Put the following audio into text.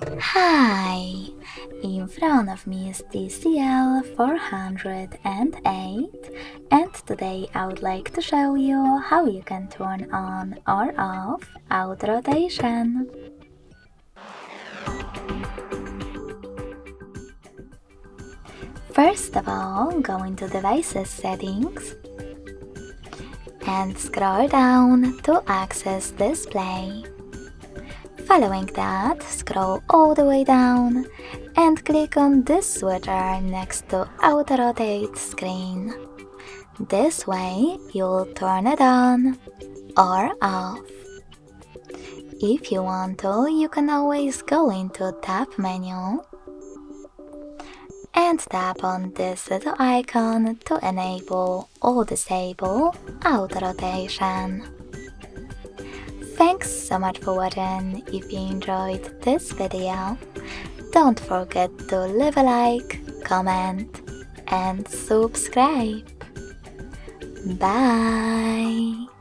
Hi! In front of me is TCL 408, and today I would like to show you how you can turn on or off auto rotation. First of all, go into Devices Settings and scroll down to access Display. Following that, scroll all the way down and click on this switcher next to Auto Rotate Screen. This way, you'll turn it on or off. If you want to, you can always go into Tab menu and tap on this little icon to enable or disable auto rotation. Thanks so much for watching. If you enjoyed this video, don't forget to leave a like, comment and subscribe. Bye!